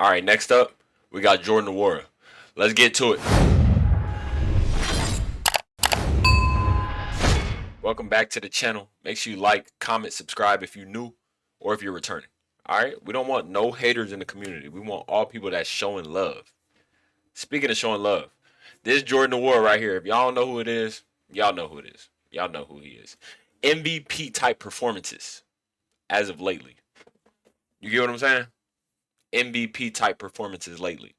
All right, next up, we got Jordan Nwora. Let's get to it. Welcome back to the channel. Make sure you like, comment, subscribe if you're new or if you're returning. All right, we don't want no haters in the community. We want all people that's showing love. Speaking of showing love, this Jordan Nwora right here. If y'all don't know who it is, y'all know who it is. Y'all know who he is. MVP type performances as of lately. You get what I'm saying? MVP type performances lately.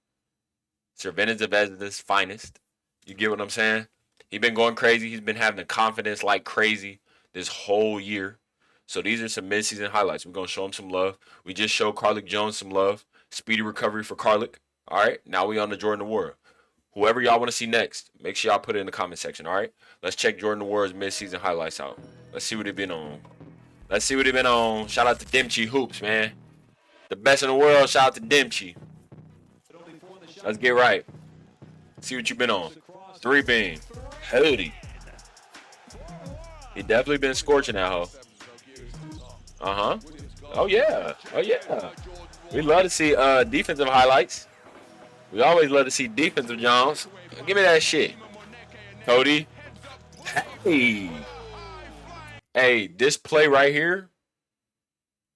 Cervantes Zvezda's finest. You get what I'm saying? He's been going crazy. He's been having the confidence like crazy this whole year. So these are some midseason highlights. We're going to show him some love. We just showed Carlick Jones some love. Speedy recovery for Carlick. All right, now we on to Jordan Nwora. Whoever y'all want to see next, make sure y'all put it in the comment section, all right? Let's check Jordan Nwora's midseason highlights out. Let's see what he been on. Let's see what he been on. Shout out to Dempsey Hoops, man. The best in the world. Shout out to Dempsey. Let's get right. See what you been on. 3-beam. Howdy. He definitely been scorching that hoe. Uh-huh. Oh, yeah. Oh, yeah. We love to see defensive highlights. We always love to see defensive Jones. Give me that shit. Cody. Hey. Hey, this play right here,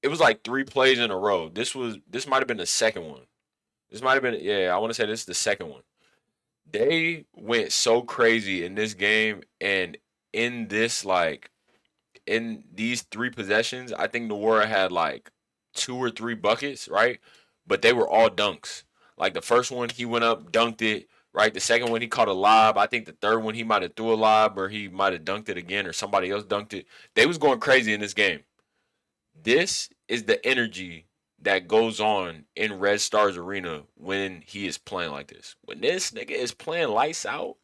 it was like 3 plays in a row. This might have been the second one. This might have been, yeah, I want to say this is the second one. They went so crazy in this game, and in this, like, in these 3 possessions, I think Nwora had like 2 or 3 buckets, right? But they were all dunks. Like the first one, he went up, dunked it, right? The second one, he caught a lob. I think the third one, he might have threw a lob or he might have dunked it again or somebody else dunked it. They was going crazy in this game. This is the energy that goes on in Red Stars Arena when he is playing like this. When this nigga is playing lights out,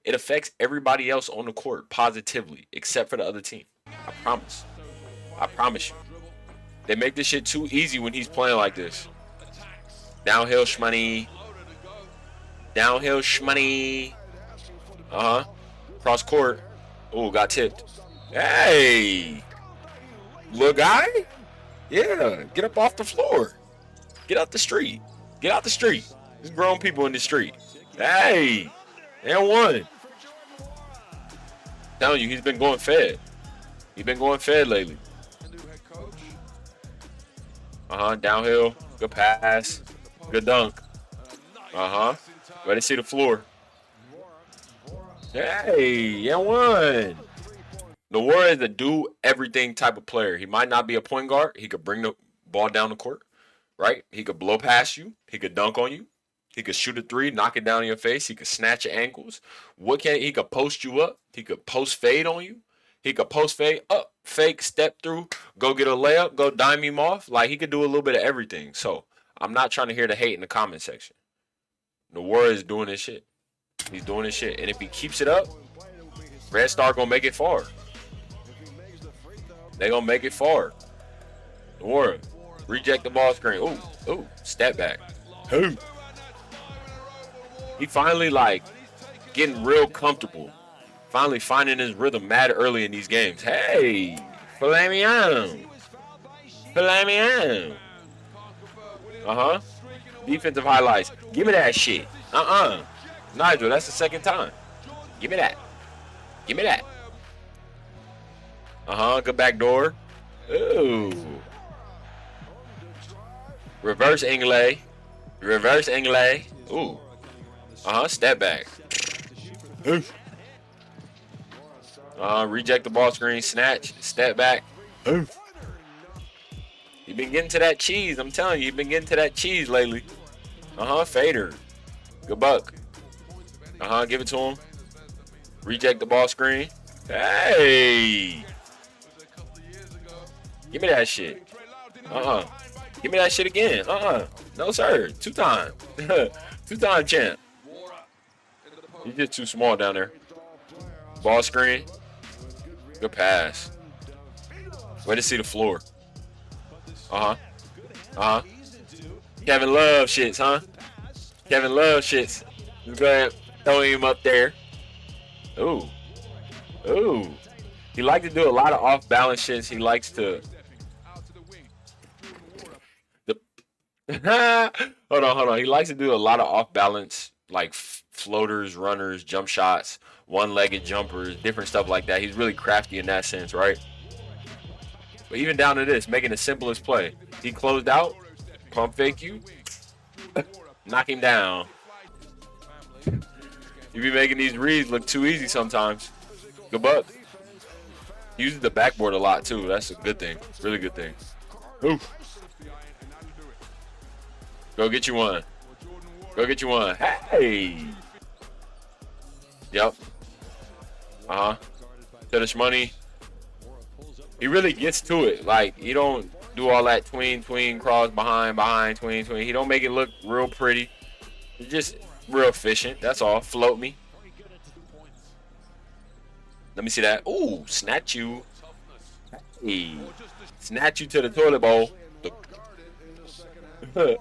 it affects everybody else on the court positively, except for the other team. I promise. I promise you. They make this shit too easy when he's playing like this. Downhill shmoney. Downhill shmoney. Uh-huh. Cross court. Oh, got tipped. Hey. Little guy? Yeah. Get up off the floor. Get out the street. Get out the street. There's grown people in the street. Hey. And one. Telling you, he's been going fed. He's been going fed lately. Uh-huh. Downhill. Good pass. Good dunk. Uh-huh. Ready to see the floor. Hey, and one. Nwora is a do-everything type of player. He might not be a point guard. He could bring the ball down the court, right? He could blow past you. He could dunk on you. He could shoot a 3, knock it down in your face. He could snatch your ankles. He could post you up. He could post fade on you. He could post fade up, fake, step through, go get a layup, go dime him off. Like, he could do a little bit of everything. So, I'm not trying to hear the hate in the comment section. Nwora is doing this shit. He's doing this shit. And if he keeps it up, Red Star gonna make it far. They gonna make it far. Nwora, reject the ball screen. Ooh, step back. Who? He finally, like, getting real comfortable. Finally finding his rhythm mad early in these games. Hey, filet mignon. Filet mignon. Uh-huh. Defensive highlights. Give me that shit. Nigel, that's the second time. Give me that. Give me that. Uh-huh. Good back door. Ooh. Reverse Inglay. Reverse Inglay. Ooh. Uh-huh. Step back. Reject the ball screen. Snatch. Step back. You've been getting to that cheese. I'm telling you, you've been getting to that cheese lately. Uh-huh. Fader. Good buck. Uh-huh. Give it to him. Reject the ball screen. Hey. Give me that shit. Uh-uh. Give me that shit again. Uh-uh. No, sir. 2-time. 2-time champ. You're just too small down there. Ball screen. Good pass. Way to see the floor. Uh-huh. Uh-huh. Kevin Love shits, huh? Kevin Love shits. Just go ahead, throw him up there. Ooh. Ooh. He likes to do a lot of off-balance shits. He likes to... Hold on. He likes to do a lot of off balance, like floaters, runners, jump shots, one-legged jumpers, different stuff like that. He's really crafty in that sense, right? But even down to this, making the simplest play. He closed out, pump fake you, knock him down. You be making these reads look too easy sometimes. Good buck. He uses the backboard a lot too. That's a good thing. Really good thing. Oof. Go get you one. Go get you one. Hey. Yep. Uh-huh. Finish money. He really gets to it. Like, he don't do all that tween, cross, behind, tween. He don't make it look real pretty. He's just real efficient. That's all. Float me. Let me see that. Ooh, snatch you. Hey. Snatch you to the toilet bowl. Good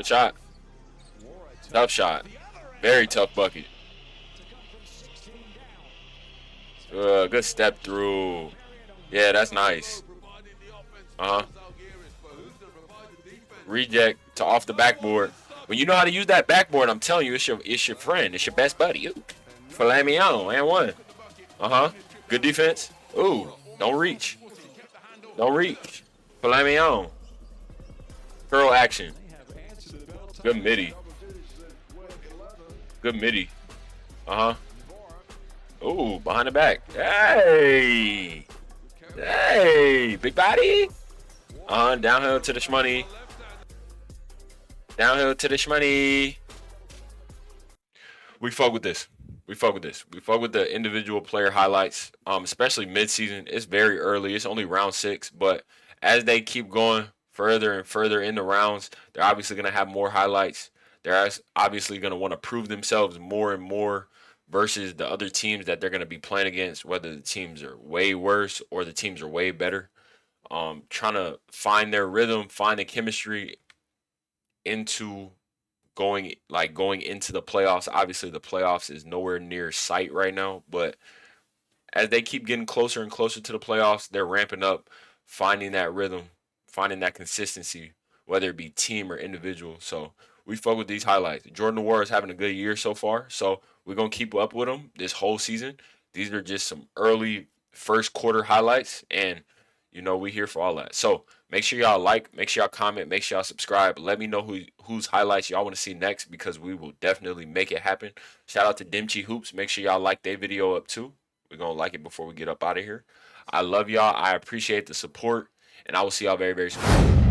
shot. Tough shot. Very tough bucket. Good step through. Yeah, that's nice. Uh-huh. Reject to off the backboard. When you know how to use that backboard, I'm telling you, it's your friend. It's your best buddy. Ooh. Filet mignon, and one. Uh-huh. Good defense. Ooh, don't reach. Don't reach. Filet mignon. Curl action. Good midi. Good midi. Uh-huh. Ooh, behind the back. Hey. Hey, big body. Downhill to the shmoney. Downhill to the shmoney. We fuck with this. We fuck with this. We fuck with the individual player highlights, especially mid-season. It's very early. It's only round 6, but as they keep going further and further in the rounds, they're obviously going to have more highlights. They're obviously going to want to prove themselves more and more versus the other teams that they're going to be playing against, whether the teams are way worse or the teams are way better. Trying to find their rhythm, find the chemistry into going into the playoffs. Obviously, the playoffs is nowhere near sight right now, but as they keep getting closer and closer to the playoffs, they're ramping up, finding that rhythm, finding that consistency, whether it be team or individual. So we fuck with these highlights. Jordan Nwora is having a good year so far, so we're gonna keep up with him this whole season. These are just some early first quarter highlights, and we here for all that. So make sure y'all like, make sure y'all comment, make sure y'all subscribe. Let me know whose highlights y'all want to see next because we will definitely make it happen. Shout out to Dimchi Hoops. Make sure y'all like their video up too. We're gonna like it before we get up out of here. I love y'all. I appreciate the support, and I will see y'all very, very soon.